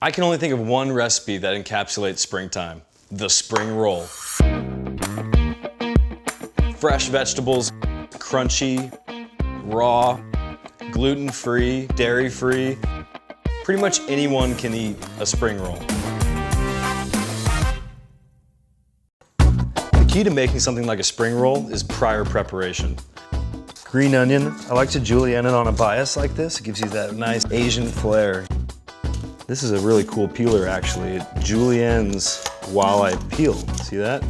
I can only think of one recipe that encapsulates springtime: the spring roll. Fresh vegetables, crunchy, raw, gluten-free, dairy-free. Pretty much anyone can eat a spring roll. The key to making something like a spring roll is prior preparation. Green onion, I like to julienne it on a bias like this. It gives you that nice Asian flair. This is a really cool peeler actually. It juliennes while I peel, see that?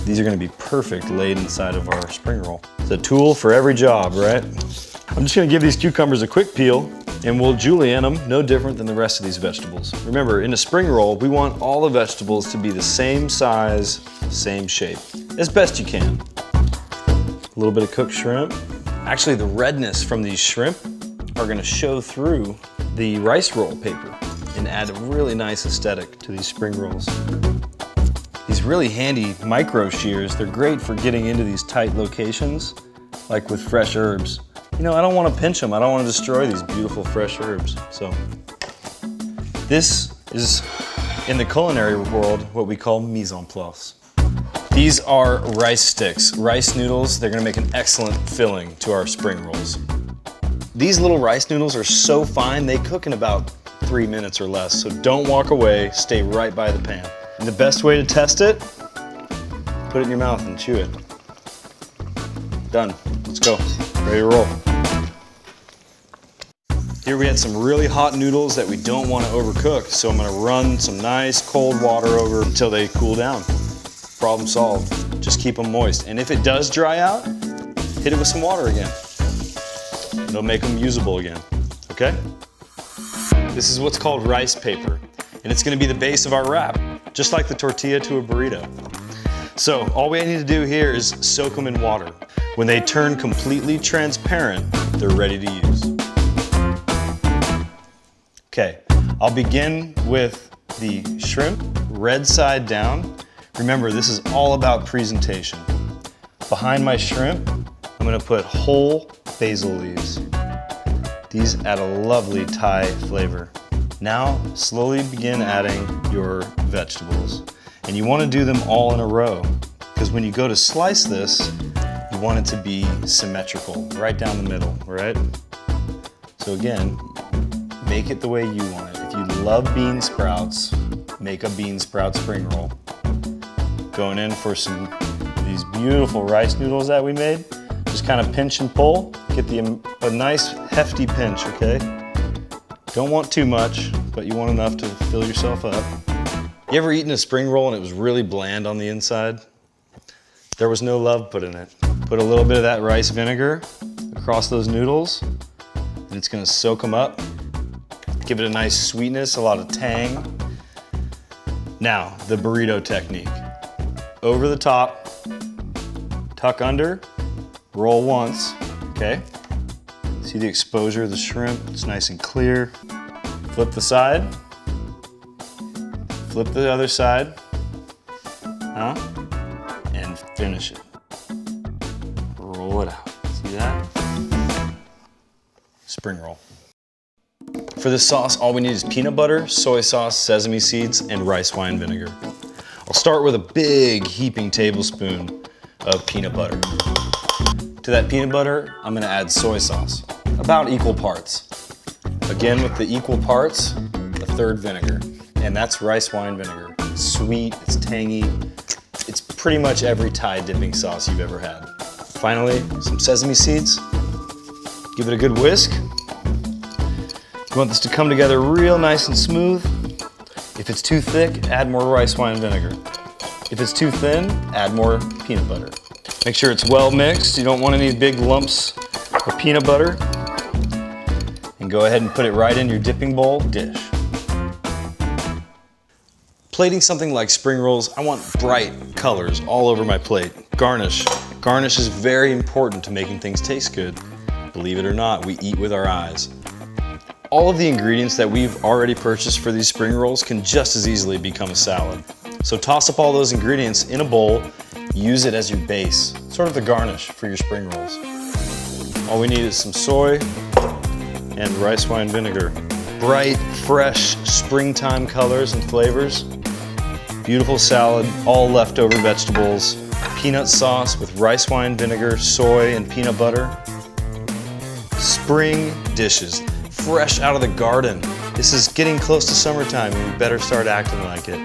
These are gonna be perfect laid inside of our spring roll. It's a tool for every job, right? I'm just gonna give these cucumbers a quick peel and we'll julienne them no different than the rest of these vegetables. Remember, in a spring roll, we want all the vegetables to be the same size, same shape, as best you can. A little bit of cooked shrimp. Actually, the redness from these shrimp are gonna show through the rice roll paper and add a really nice aesthetic to these spring rolls. These really handy micro shears, they're great for getting into these tight locations, like with fresh herbs. You know, I don't want to pinch them. I don't want to destroy these beautiful fresh herbs. So this is, in the culinary world, what we call mise en place. These are rice sticks, rice noodles. They're gonna make an excellent filling to our spring rolls. These little rice noodles are so fine, they cook in about 3 minutes or less. So don't walk away, stay right by the pan. And the best way to test it, put it in your mouth and chew it. Done, let's go, ready to roll. Here we had some really hot noodles that we don't want to overcook, so I'm gonna run some nice cold water over until they cool down. Problem solved. Just keep them moist. And if it does dry out, hit it with some water again. It'll make them usable again, okay? This is what's called rice paper, and it's gonna be the base of our wrap, just like the tortilla to a burrito. So all we need to do here is soak them in water. When they turn completely transparent, they're ready to use. Okay, I'll begin with the shrimp, red side down. Remember, this is all about presentation. Behind my shrimp, I'm gonna put whole basil leaves. These add a lovely Thai flavor. Now, slowly begin adding your vegetables. And you wanna do them all in a row, because when you go to slice this, you want it to be symmetrical, right down the middle, right? So again, make it the way you want it. If you love bean sprouts, make a bean sprout spring roll. Going in for some of these beautiful rice noodles that we made. Just kind of pinch and pull. Get a nice hefty pinch, okay? Don't want too much, but you want enough to fill yourself up. You ever eaten a spring roll and it was really bland on the inside? There was no love put in it. Put a little bit of that rice vinegar across those noodles, and it's gonna soak them up. Give it a nice sweetness, a lot of tang. Now, the burrito technique. Over the top, tuck under, roll once, okay? See the exposure of the shrimp, it's nice and clear. Flip the side, flip the other side, and finish it. Roll it out, see that? Spring roll. For this sauce, all we need is peanut butter, soy sauce, sesame seeds, and rice wine vinegar. I'll start with a big heaping tablespoon of peanut butter. To that peanut butter, I'm gonna add soy sauce, about equal parts. Again, with the equal parts, a third vinegar, and that's rice wine vinegar. It's sweet, it's tangy, it's pretty much every Thai dipping sauce you've ever had. Finally, some sesame seeds. Give it a good whisk. You want this to come together real nice and smooth. If it's too thick, add more rice wine vinegar. If it's too thin, add more peanut butter. Make sure it's well mixed. You don't want any big lumps of peanut butter. And go ahead and put it right in your dipping bowl dish. Plating something like spring rolls, I want bright colors all over my plate. Garnish. Garnish is very important to making things taste good. Believe it or not, we eat with our eyes. All of the ingredients that we've already purchased for these spring rolls can just as easily become a salad. So toss up all those ingredients in a bowl, use it as your base, sort of the garnish for your spring rolls. All we need is some soy and rice wine vinegar. Bright, fresh, springtime colors and flavors. Beautiful salad, all leftover vegetables. Peanut sauce with rice wine vinegar, soy, and peanut butter. Spring dishes, fresh out of the garden. This is getting close to summertime and we better start acting like it.